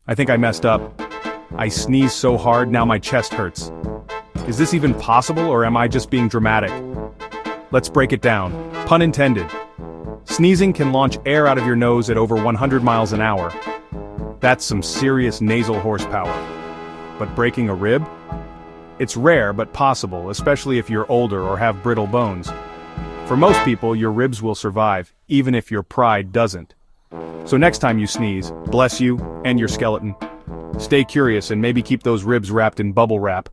I think I messed up. I sneezed so hard now my chest hurts. Is this even possible or am I just being dramatic? Let's break it down. Pun intended. Sneezing can launch air out of your nose at over 100 miles an hour. That's some serious nasal horsepower. But breaking a rib? It's rare but possible, especially if you're older or have brittle bones. For most people, your ribs will survive, even if your pride doesn't. So next time you sneeze, bless you and your skeleton. Stay curious and maybe keep those ribs wrapped in bubble wrap.